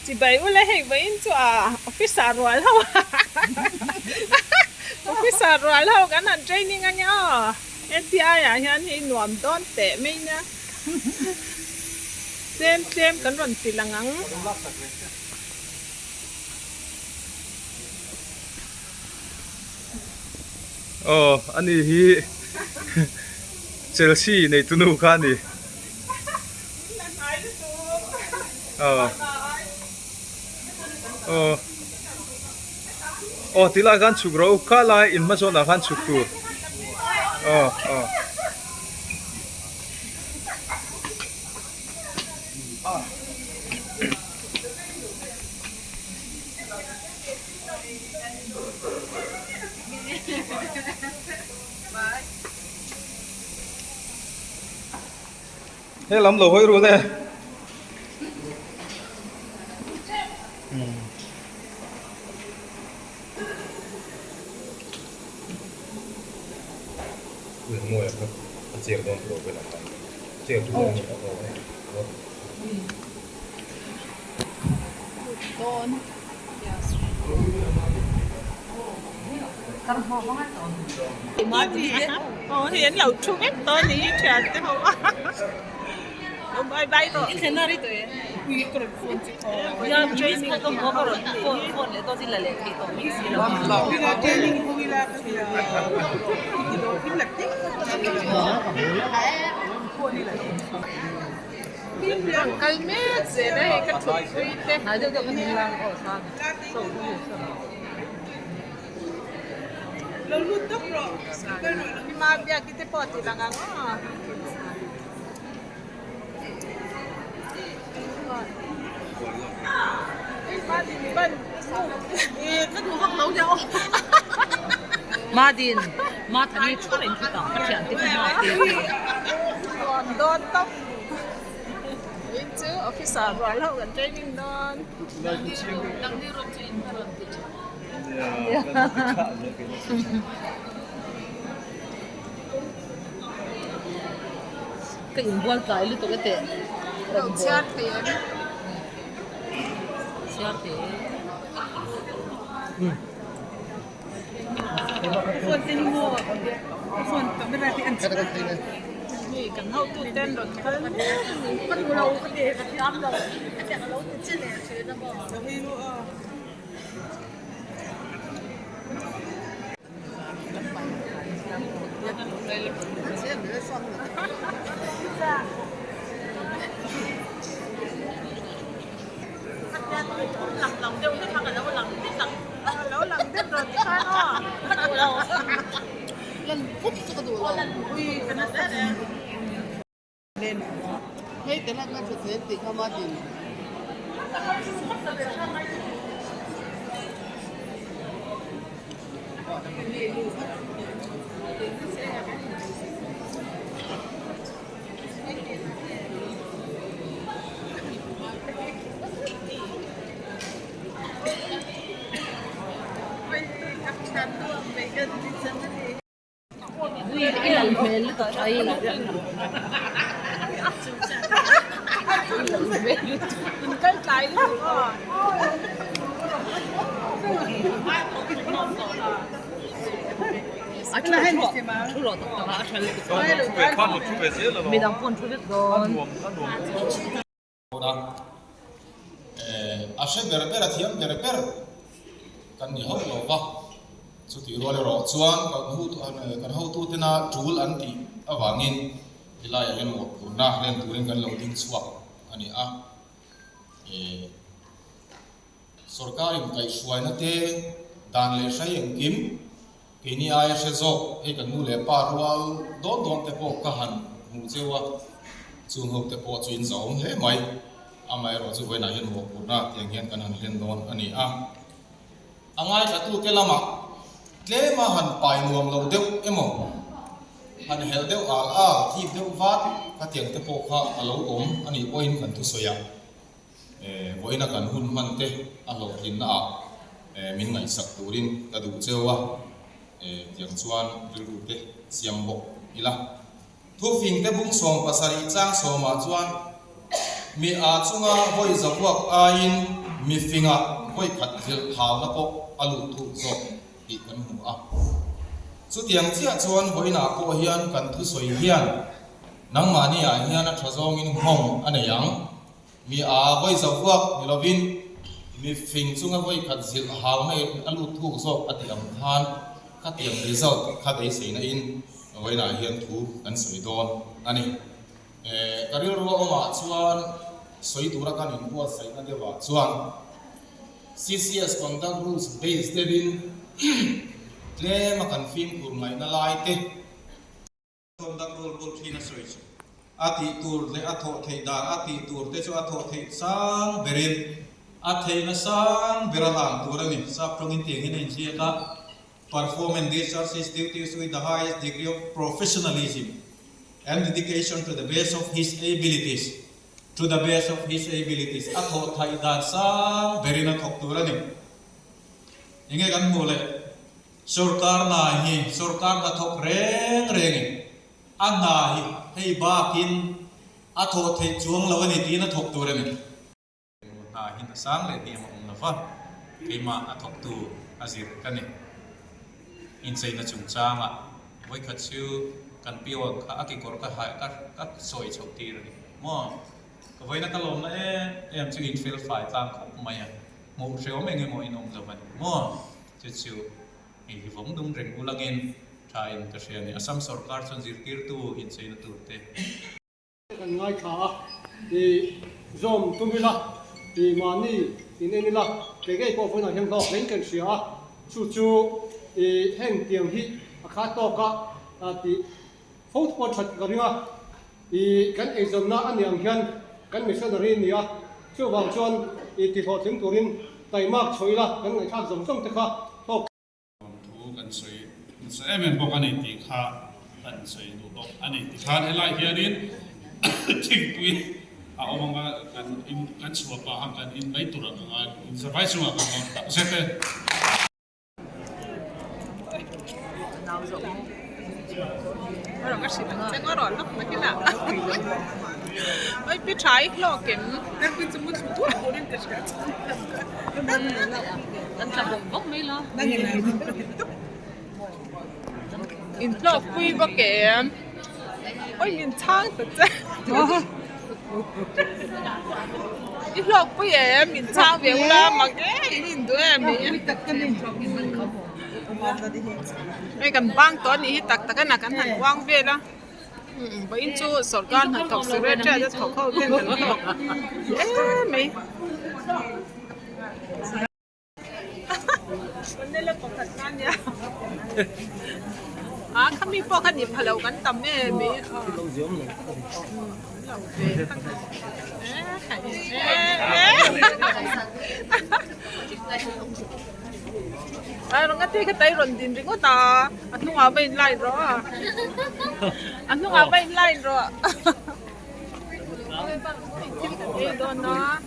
chỉ bảy u lấy hình với chỗ officer rồi đâu officer rồi đâu cái này training anh nhá FTI à hiện thì nuông đón tệ mình nha xem cái run xì là ngắn ani hi Chelsea nei tunu kha ni tila kan chuk ro ka la in ma zona kan chuk tu he lam lo hoi ru de mua được chiều đó đồ về làm chiều chúng tôi đón hiện lẩu chung ép tôi thì chuyện thế không ông bay bay rồi cái nào đấy quy cột phun chỉ có giờ chơi cái đó có rồi phone lấy tôi chỉ là lấy cái đó mình xí là quy là training quy là cái đồ quy là tích cái mét gì đấy cái thùng quy thế nói được cái mình làm ở sao sầu cũng được lâu lúc tóc rồi cái rồi nó mà bây giờ cái bỏ thì là ngang Madin, Matani churin kita, kasihan tipe Madin. Don tóc, itu officer rồi gần training don. Cái những buôn cái lúc tôi cái tệ. Đầu chat tiền. Chat tiền. Phone tin mua, phone tạm biệt thì ăn. Thì cần hậu tu tên rồi thân. Bắt lâu cái gì cái áp rồi. Cái chuyện lâu thì chưa để chơi nó bỏ. Giống như nữa. Lòng tiêu cái thằng này nó lòng biết lòng. Lâu làm biết rồi thì sao nó. Bắt đầu đâu. Lần phút cho cái đồ Ui, cái này đấy. Lên. hay cái là cái chuyện thì không mà gì Ui, cái lần mềm nó tới đây. Cái trái luôn à. À, cái này mà. Chú lột tao hả? Chú lột. Mình đang phun chú biết rồi. a she berber thiam berber kan ni ho lo va chu ti ro le ro chuan kan hu tu tena tul an ti awangin hilai a hen wo purna len turin kan lo ding chuak ani a sarkar in kai shuaina te dan le shai eng kim kini ai she zo he kan nu le pa rual don te po ka han mu chewa chung ho te po chuin zong le mai amai ro chu voina hen wo purna tiang hian kan han hen don ani a angai thatu ke lama tle ma han pai nuam lo deuh emo han hel deuh al a thi deuh vat ka tiang te po kha alo om ani oin kan tu soya voina kan hun man te alo hin na min ngai sak turin ka du chewa tiang chuan ru te siam bo ila thu fing te bung som pasari chang soma chuan mi a chunga hoi zakwak a in มีฟิงอ่ะไว้ขัดเจลหาวแล้วก็อลุทุจบอีกกันหัวสุดยังเชี่ยชวนไว้หนาโกเฮียนกันทุสวยเฮียนนังมานี่อ่ะเฮียนัทจงอินห้องอันนี้ยังมีไว้สาวกมีลวินมีฟิงซุ่งไว้ขัดเจลหาวในอลุทุจบอัติยังทานขัดยังรีซอลขัดไอเสียนอินไว้หนาเฮียนทูกันสวยโดนอันนี้การเรียนรู้ออกมาชวนสวยตัวกันอินบัวใส่นั่นเดียวชวน CCS conduct rules based in claim a confirm kurmai na laite conduct rule bol thina soiche ati tur le atho thei da ati tur te chu atho thei sang berin athei na sang beralang turani sa prongin tiangin in ka performance discharge duties with the highest degree of professionalism and dedication to the best of his abilities to the best of his abilities atho thai dan sang berina thok turani inge kan mole sarkar na thok reng anna hi hei bakin atho thei chuang lawani ti na thok turani na hin sang le ti among na fa keima athok tu azir kani insai na chung changa voi khachu kan piwa kha akikor ka ha ka soi choti ri mo với nó cái lồng này em chỉ in fill file tăng không mày à một số mấy người ngồi nông làm vậy mua chứ chịu thì vốn đúng rừng u lăng thay cái xe này Assam Sarkar trong dịch kia tu in xây nó tu thế cái ngay cả thì zoom tụi mình là thì mà ni thì nên là cái bộ phận nào hiện có những cái sự chú thì hiện tiền hit khá to cả thì phốt quan sát cái gì thì cái exam na anh em hiện kan missionary nia chu wang chuan I ti tho thing turin taimak choila kan ngai thak zom zom te kha tok thu kan soi sa emen bok ani ti kha kan soi nu bok ani ti kha helai hianin thing tui a omanga kan chua pa ham kan in bai tura nga in sa bai chunga ka mon ta se te nào rồi nó là cái gì đó sẽ có rồi lắm mấy cái nào ơi biết trái lo kiếm nên bây giờ muốn thuốc của nên cái anh chụp một góc mấy lo đang như này in lo quy bác kiếm ôi nhìn trang thật chứ in lo quy em nhìn trang việc là mà cái nhìn đứa em đi mấy cái băng tối này tắc cái nào cái hàng quang về đó bởi chú sổ con hàng thọc sửa ra cho thọc khâu lên được mấy đây là cột thật ngon nha kami po kan ipalaw kan tami mấy nó cái tay run din rin ko ta at nung abay line ro at nung abay line ro doon na